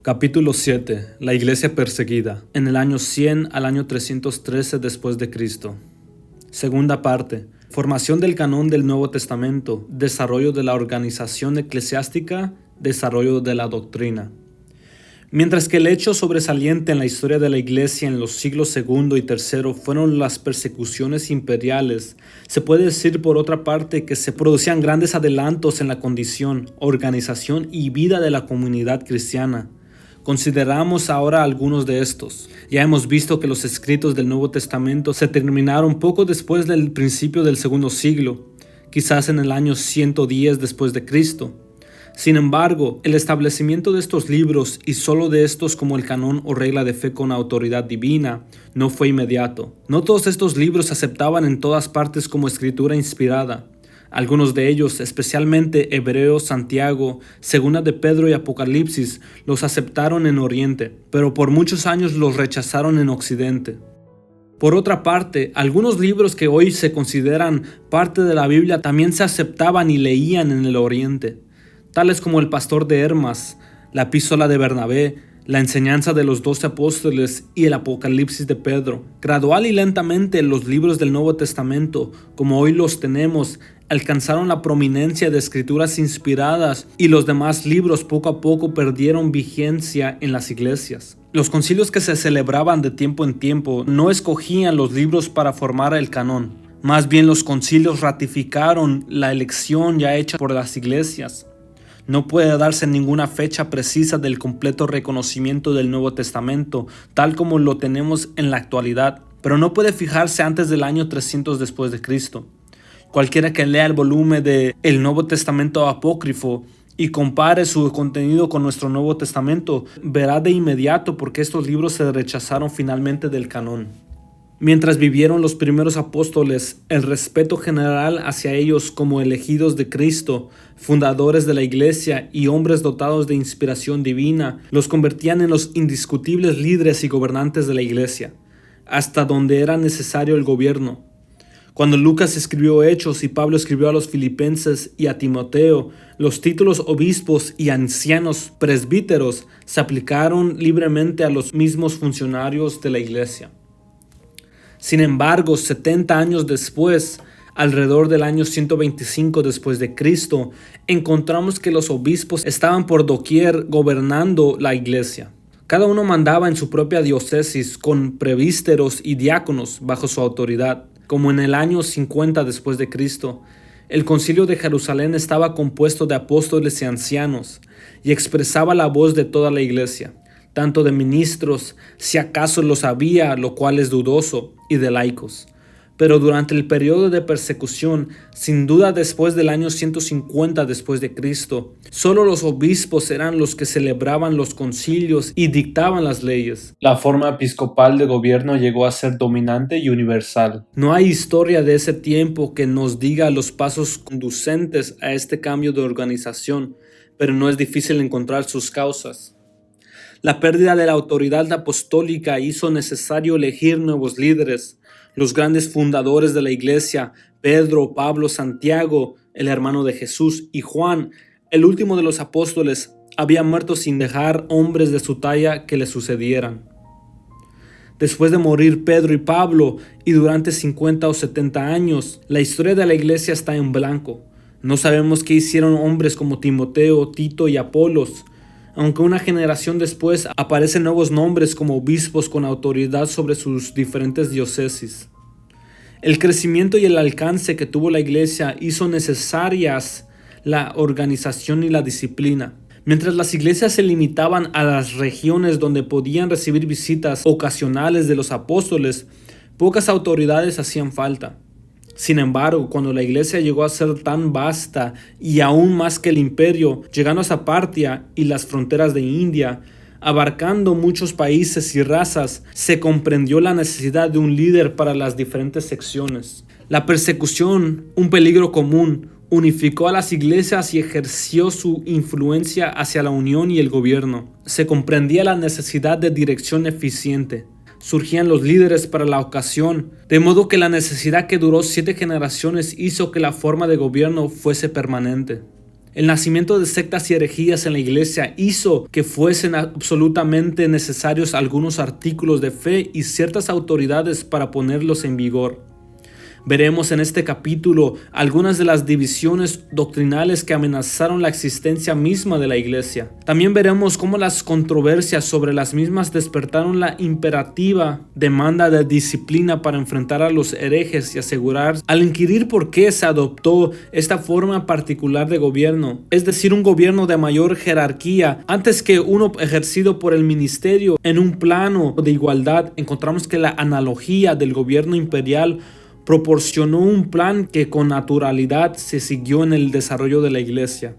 Capítulo 7. La iglesia perseguida. En el año 100 al año 313 después de Cristo. Segunda parte. Formación del canón del Nuevo Testamento. Desarrollo de la organización eclesiástica. Desarrollo de la doctrina. Mientras que el hecho sobresaliente en la historia de la iglesia en los siglos segundo y tercero fueron las persecuciones imperiales, se puede decir por otra parte que se producían grandes adelantos en la condición, organización y vida de la comunidad cristiana. Consideramos ahora algunos de estos. Ya hemos visto que los escritos del Nuevo Testamento se terminaron poco después del principio del segundo siglo, quizás en el año 110 después de Cristo. Sin embargo, el establecimiento de estos libros y solo de estos como el canón o regla de fe con autoridad divina no fue inmediato. No todos estos libros se aceptaban en todas partes como escritura inspirada. Algunos de ellos, especialmente Hebreos, Santiago, Segunda de Pedro y Apocalipsis, los aceptaron en Oriente, pero por muchos años los rechazaron en Occidente. Por otra parte, algunos libros que hoy se consideran parte de la Biblia también se aceptaban y leían en el Oriente, tales como el Pastor de Hermas, la Epístola de Bernabé, la enseñanza de los 12 apóstoles y el Apocalipsis de Pedro. Gradual y lentamente los libros del Nuevo Testamento, como hoy los tenemos, alcanzaron la prominencia de escrituras inspiradas y los demás libros poco a poco perdieron vigencia en las iglesias. Los concilios que se celebraban de tiempo en tiempo no escogían los libros para formar el canón. Más bien los concilios ratificaron la elección ya hecha por las iglesias. No puede darse ninguna fecha precisa del completo reconocimiento del Nuevo Testamento, tal como lo tenemos en la actualidad, pero no puede fijarse antes del año 300 después de Cristo. Cualquiera que lea el volumen de El Nuevo Testamento apócrifo y compare su contenido con nuestro Nuevo Testamento, verá de inmediato por qué estos libros se rechazaron finalmente del canón. Mientras vivieron los primeros apóstoles, el respeto general hacia ellos como elegidos de Cristo, fundadores de la iglesia y hombres dotados de inspiración divina, los convertían en los indiscutibles líderes y gobernantes de la iglesia, hasta donde era necesario el gobierno. Cuando Lucas escribió Hechos y Pablo escribió a los Filipenses y a Timoteo, los títulos obispos y ancianos presbíteros se aplicaron libremente a los mismos funcionarios de la iglesia. Sin embargo, 70 años después, alrededor del año 125 después de Cristo, encontramos que los obispos estaban por doquier gobernando la iglesia. Cada uno mandaba en su propia diócesis con presbíteros y diáconos bajo su autoridad. Como en el año 50 después de Cristo, el concilio de Jerusalén estaba compuesto de apóstoles y ancianos y expresaba la voz de toda la iglesia, tanto de ministros, si acaso los había, lo cual es dudoso, y de laicos. Pero durante el periodo de persecución, sin duda después del año 150 después de Cristo, solo los obispos eran los que celebraban los concilios y dictaban las leyes. La forma episcopal de gobierno llegó a ser dominante y universal. No hay historia de ese tiempo que nos diga los pasos conducentes a este cambio de organización, pero no es difícil encontrar sus causas. La pérdida de la autoridad apostólica hizo necesario elegir nuevos líderes. Los grandes fundadores de la iglesia, Pedro, Pablo, Santiago, el hermano de Jesús, y Juan, el último de los apóstoles, habían muerto sin dejar hombres de su talla que le sucedieran. Después de morir Pedro y Pablo, y durante 50 o 70 años, la historia de la iglesia está en blanco. No sabemos qué hicieron hombres como Timoteo, Tito y Apolos. Aunque una generación después aparecen nuevos nombres como obispos con autoridad sobre sus diferentes diócesis. El crecimiento y el alcance que tuvo la iglesia hizo necesarias la organización y la disciplina. Mientras las iglesias se limitaban a las regiones donde podían recibir visitas ocasionales de los apóstoles, pocas autoridades hacían falta. Sin embargo, cuando la iglesia llegó a ser tan vasta y aún más que el imperio, llegando hasta Partia y las fronteras de India, abarcando muchos países y razas, se comprendió la necesidad de un líder para las diferentes secciones. La persecución, un peligro común, unificó a las iglesias y ejerció su influencia hacia la unión y el gobierno. Se comprendía la necesidad de dirección eficiente. Surgían los líderes para la ocasión, de modo que la necesidad que duró 7 generaciones hizo que la forma de gobierno fuese permanente. El nacimiento de sectas y herejías en la iglesia hizo que fuesen absolutamente necesarios algunos artículos de fe y ciertas autoridades para ponerlos en vigor. Veremos en este capítulo algunas de las divisiones doctrinales que amenazaron la existencia misma de la iglesia. También veremos cómo las controversias sobre las mismas despertaron la imperativa demanda de disciplina para enfrentar a los herejes y asegurar al inquirir por qué se adoptó esta forma particular de gobierno, es decir, un gobierno de mayor jerarquía antes que uno ejercido por el ministerio. En un plano de igualdad encontramos que la analogía del gobierno imperial proporcionó un plan que con naturalidad se siguió en el desarrollo de la iglesia.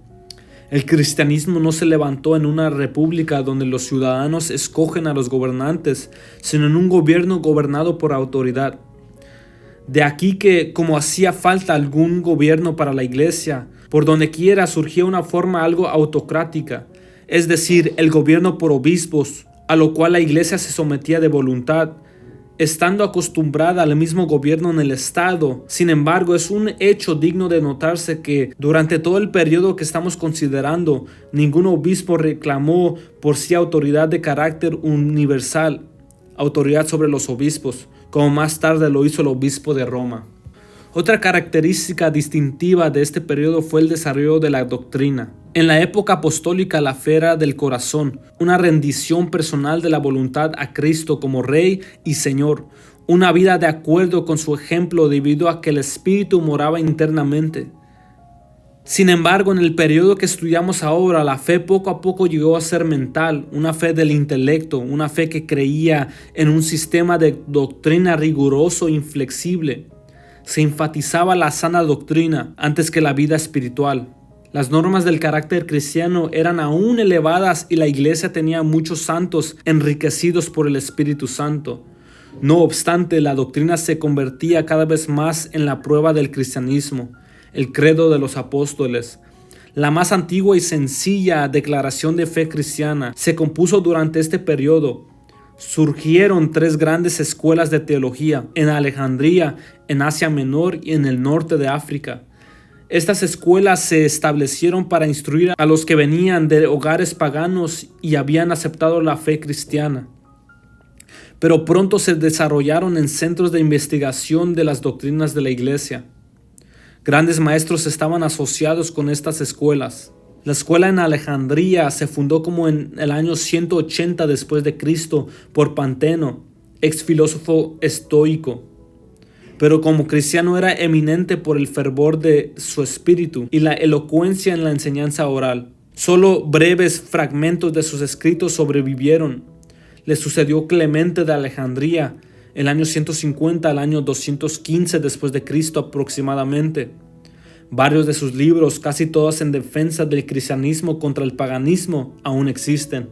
El cristianismo no se levantó en una república donde los ciudadanos escogen a los gobernantes, sino en un gobierno gobernado por autoridad. De aquí que, como hacía falta algún gobierno para la iglesia, por donde quiera surgía una forma algo autocrática, es decir, el gobierno por obispos, a lo cual la iglesia se sometía de voluntad, estando acostumbrada al mismo gobierno en el Estado. Sin embargo, es un hecho digno de notarse que durante todo el periodo que estamos considerando, ningún obispo reclamó por sí autoridad de carácter universal, autoridad sobre los obispos, como más tarde lo hizo el obispo de Roma. Otra característica distintiva de este periodo fue el desarrollo de la doctrina. En la época apostólica, la fe era del corazón, una rendición personal de la voluntad a Cristo como Rey y Señor, una vida de acuerdo con su ejemplo debido a que el Espíritu moraba internamente. Sin embargo, en el periodo que estudiamos ahora, la fe poco a poco llegó a ser mental, una fe del intelecto, una fe que creía en un sistema de doctrina riguroso e inflexible. Se enfatizaba la sana doctrina antes que la vida espiritual. Las normas del carácter cristiano eran aún elevadas y la iglesia tenía muchos santos enriquecidos por el Espíritu Santo. No obstante, la doctrina se convertía cada vez más en la prueba del cristianismo, el credo de los apóstoles. La más antigua y sencilla declaración de fe cristiana se compuso durante este periodo. Surgieron tres grandes escuelas de teología en Alejandría, en Asia Menor y en el norte de África. Estas escuelas se establecieron para instruir a los que venían de hogares paganos y habían aceptado la fe cristiana. Pero pronto se desarrollaron en centros de investigación de las doctrinas de la iglesia. Grandes maestros estaban asociados con estas escuelas. La escuela en Alejandría se fundó como en el año 180 después de Cristo por Panteno, ex filósofo estoico. Pero como cristiano era eminente por el fervor de su espíritu y la elocuencia en la enseñanza oral. Solo breves fragmentos de sus escritos sobrevivieron. Le sucedió Clemente de Alejandría, el año 150 al año 215 después de Cristo aproximadamente. Varios de sus libros, casi todos en defensa del cristianismo contra el paganismo, aún existen.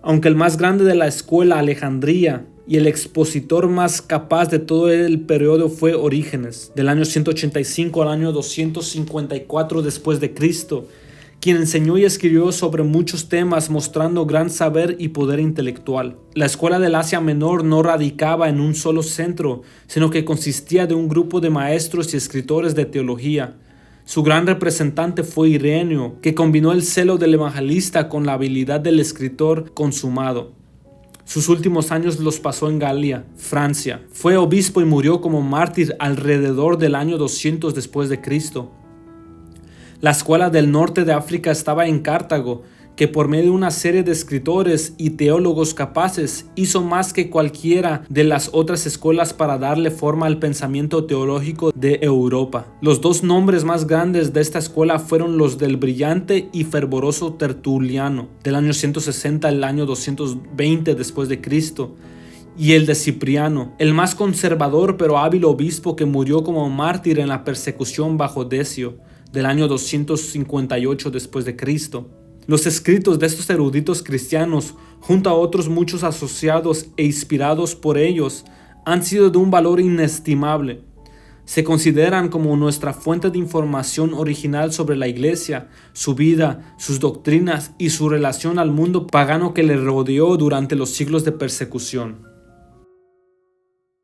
Aunque el más grande de la escuela Alejandría y el expositor más capaz de todo el periodo fue Orígenes, del año 185 al año 254 después de Cristo, quien enseñó y escribió sobre muchos temas mostrando gran saber y poder intelectual. La escuela del Asia Menor no radicaba en un solo centro, sino que consistía de un grupo de maestros y escritores de teología. Su gran representante fue Ireneo, que combinó el celo del evangelista con la habilidad del escritor consumado. Sus últimos años los pasó en Galia, Francia. Fue obispo y murió como mártir alrededor del año 200 después de Cristo. La escuela del norte de África estaba en Cartago, que por medio de una serie de escritores y teólogos capaces hizo más que cualquiera de las otras escuelas para darle forma al pensamiento teológico de Europa. Los dos nombres más grandes de esta escuela fueron los del brillante y fervoroso Tertuliano, del año 160 al año 220 después de Cristo, y el de Cipriano, el más conservador pero hábil obispo que murió como mártir en la persecución bajo Decio, del año 258 después de Cristo. Los escritos de estos eruditos cristianos, junto a otros muchos asociados e inspirados por ellos, han sido de un valor inestimable. Se consideran como nuestra fuente de información original sobre la Iglesia, su vida, sus doctrinas y su relación al mundo pagano que le rodeó durante los siglos de persecución.